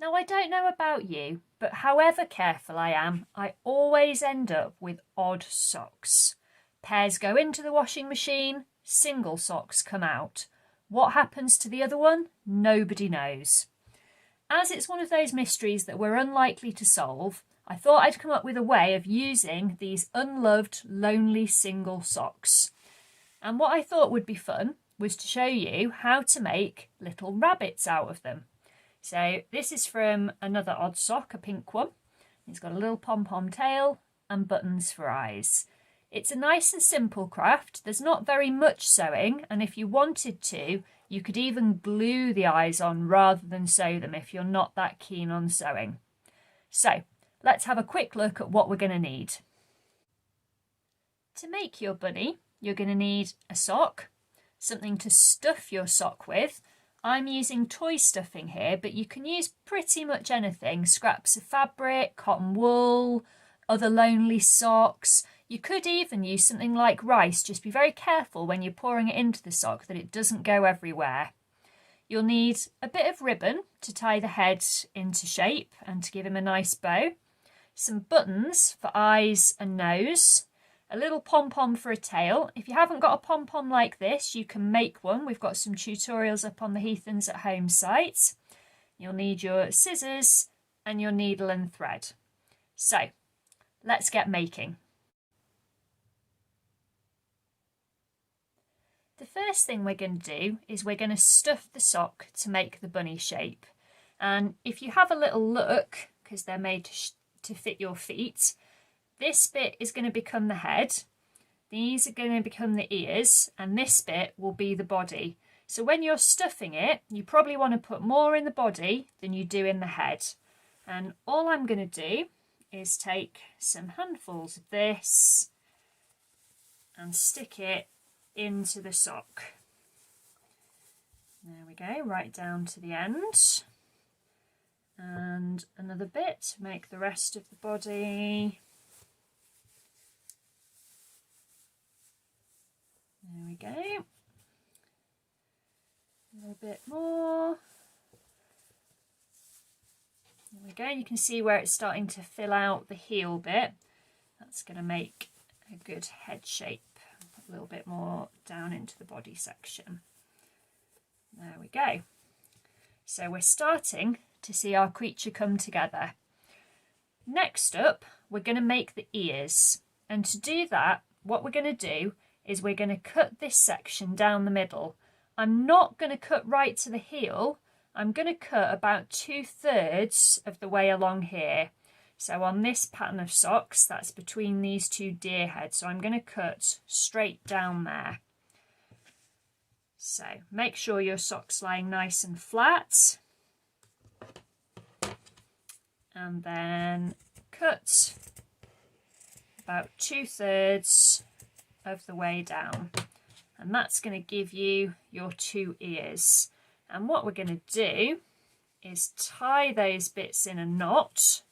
Now, I don't know about you, but however careful I am, I always end up with odd socks. Pairs go into the washing machine, single socks come out. What happens to the other one? Nobody knows. As it's one of those mysteries that we're unlikely to solve, I thought I'd come up with a way of using these unloved, lonely single socks. And what I thought would be fun was to show you how to make little rabbits out of them. So this is from another odd sock, a pink one. It's got a little pom-pom tail and buttons for eyes. It's a nice and simple craft. There's not very much sewing, and if you wanted to, you could even glue the eyes on rather than sew them if you're not that keen on sewing. So let's have a quick look at what we're going to need. To make your bunny, you're going to need a sock, something to stuff your sock with. I'm using toy stuffing here, but you can use pretty much anything. Scraps of fabric, cotton wool, other lonely socks. You could even use something like rice. Just be very careful when you're pouring it into the sock that it doesn't go everywhere. You'll need a bit of ribbon to tie the head into shape and to give him a nice bow. Some buttons for eyes and nose. A little pom-pom for a tail. If you haven't got a pom-pom like this, you can make one. We've got some tutorials up on the Heathlands at Home site. You'll need your scissors and your needle and thread. So, let's get making. The first thing we're going to do is we're going to stuff the sock to make the bunny shape. And if you have a little look, because they're made to fit your feet, this bit is going to become the head, these are going to become the ears, and this bit will be the body. So when you're stuffing it, you probably want to put more in the body than you do in the head. And all I'm going to do is take some handfuls of this and stick it into the sock. There we go, right down to the end. And another bit to make the rest of the body. There we go. A little bit more. There we go. You can see where it's starting to fill out the heel bit. That's going to make a good head shape. A little bit more down into the body section. There we go. So we're starting to see our creature come together. Next up, we're going to make the ears. And to do that, what we're going to do is we're going to cut this section down the middle. I'm not going to cut right to the heel. I'm going to cut about 2/3 of the way along here. So on this pattern of socks, that's between these two deer heads. So I'm going to cut straight down there. So make sure your sock's lying nice and flat. And then cut about 2/3 of the way down. And that's going to give you your 2 ears. And what we're going to do is tie those bits in a knot.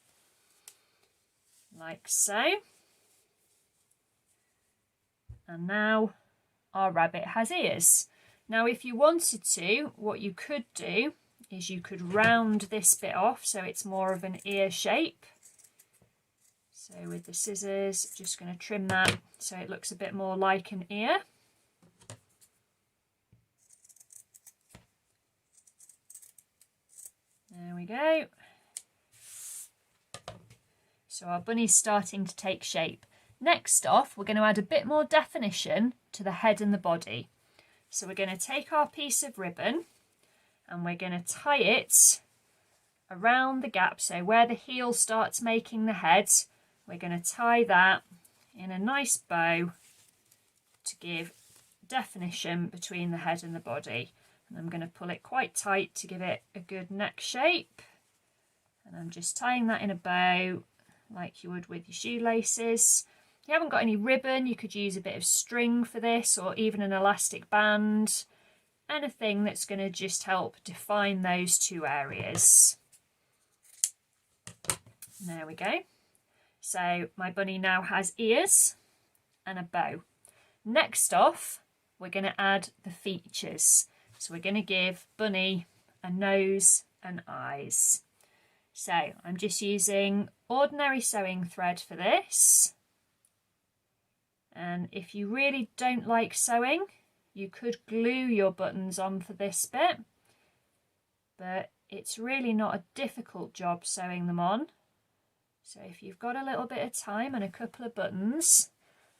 Like so. And now our rabbit has ears. Now if you wanted to, what you could do is you could round this bit off so it's more of an ear shape. So with the scissors, just going to trim that so it looks a bit more like an ear. There we go. So our bunny's starting to take shape. Next off, we're going to add a bit more definition to the head and the body. So we're going to take our piece of ribbon and we're going to tie it around the gap. So where the heel starts making the head, we're going to tie that in a nice bow to give definition between the head and the body. And I'm going to pull it quite tight to give it a good neck shape. And I'm just tying that in a bow like you would with your shoelaces. If you haven't got any ribbon, you could use a bit of string for this, or even an elastic band. Anything that's going to just help define those 2 areas. There we go. So my bunny now has ears and a bow. Next off, we're going to add the features. So we're going to give Bunny a nose and eyes. So I'm just using ordinary sewing thread for this. And if you really don't like sewing, you could glue your buttons on for this bit, but it's really not a difficult job sewing them on. So if you've got a little bit of time and a couple of buttons,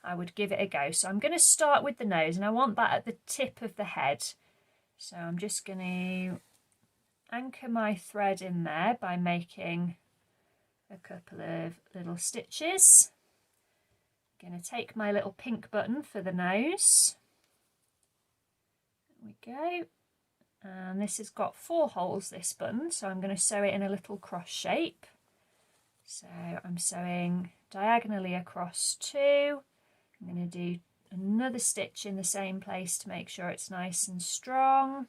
I would give it a go. So I'm going to start with the nose, and I want that at the tip of the head. So I'm just going to anchor my thread in there by making a couple of little stitches. I'm going to take my little pink button for the nose. There we go. And this has got 4 holes, this button, so I'm going to sew it in a little cross shape. So I'm sewing diagonally across 2. I'm going to do another stitch in the same place to make sure it's nice and strong.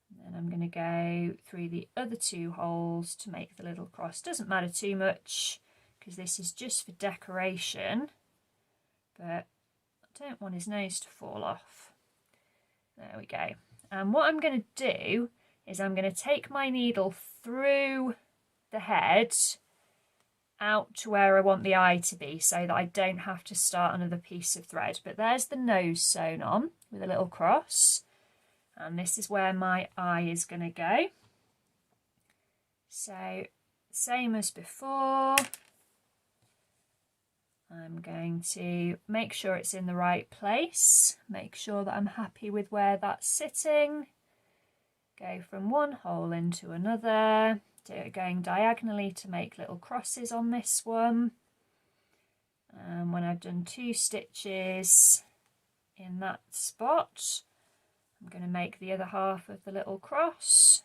And then I'm going to go through the other 2 holes to make the little cross. Doesn't matter too much because this is just for decoration, but I don't want his nose to fall off. There we go. And what I'm going to do is I'm going to take my needle through the head out to where I want the eye to be, so that I don't have to start another piece of thread. But there's the nose sewn on with a little cross, and this is where my eye is going to go. So same as before, I'm going to make sure it's in the right place, make sure that I'm happy with where that's sitting, go from one hole into another, do it going diagonally to make little crosses on this one. And when I've done 2 stitches in that spot, I'm going to make the other half of the little cross.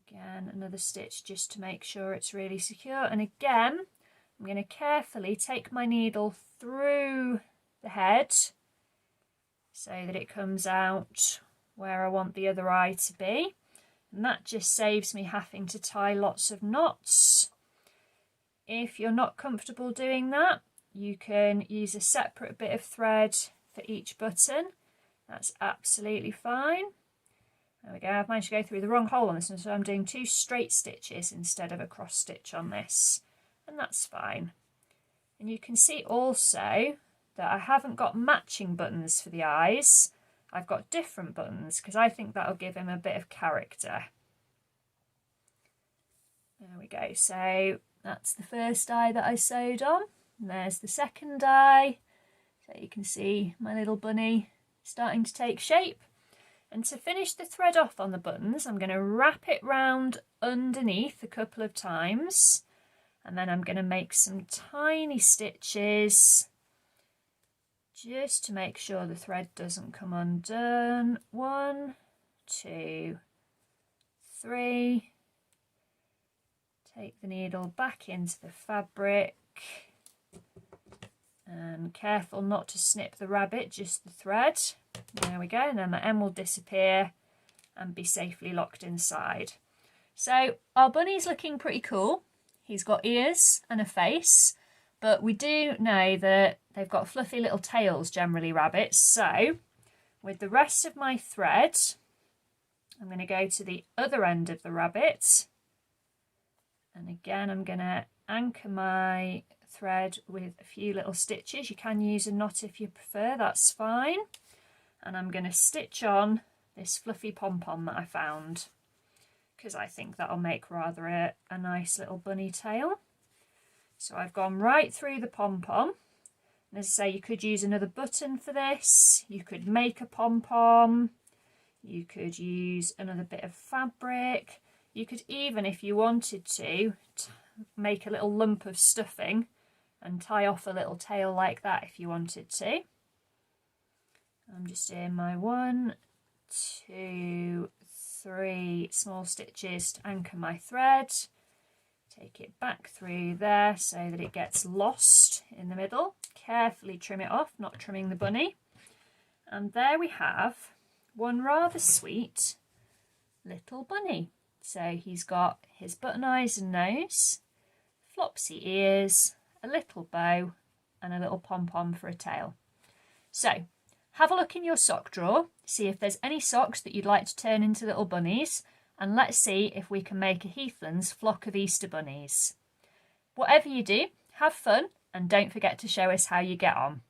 Again, another stitch just to make sure it's really secure. And again, I'm going to carefully take my needle through the head so that it comes out where I want the other eye to be. And that just saves me having to tie lots of knots. If you're not comfortable doing that, you can use a separate bit of thread for each button. That's absolutely fine. There we go, I've managed to go through the wrong hole on this one, so I'm doing 2 straight stitches instead of a cross stitch on this. And that's fine. And you can see also that I haven't got matching buttons for the eyes. I've got different buttons because I think that'll give him a bit of character. There we go. So that's the first eye that I sewed on. And there's the second eye. So you can see my little bunny starting to take shape. And to finish the thread off on the buttons, I'm going to wrap it round underneath a couple of times. And then I'm going to make some tiny stitches just to make sure the thread doesn't come undone. 1, 2, 3. Take the needle back into the fabric. And careful not to snip the rabbit, just the thread. There we go, and then the end will disappear and be safely locked inside. So our bunny's looking pretty cool. He's got ears and a face, but we do know that they've got fluffy little tails, generally rabbits. So with the rest of my thread, I'm going to go to the other end of the rabbit. And again, I'm going to anchor my thread with a few little stitches. You can use a knot if you prefer, that's fine. And I'm going to stitch on this fluffy pom-pom that I found, because I think that'll make rather a nice little bunny tail. So I've gone right through the pom-pom. And as I say, you could use another button for this. You could make a pom-pom. You could use another bit of fabric. You could even, if you wanted to, make a little lump of stuffing and tie off a little tail like that if you wanted to. I'm just doing my 1, 2, 3 small stitches to anchor my thread. Take it back through there so that it gets lost in the middle. Carefully trim it off, not trimming the bunny. And there we have one rather sweet little bunny. So he's got his button eyes and nose, flopsy ears, a little bow and a little pom-pom for a tail. So have a look in your sock drawer, see if there's any socks that you'd like to turn into little bunnies. and let's see if we can make a Heathlands flock of Easter bunnies. Whatever you do, have fun and don't forget to show us how you get on.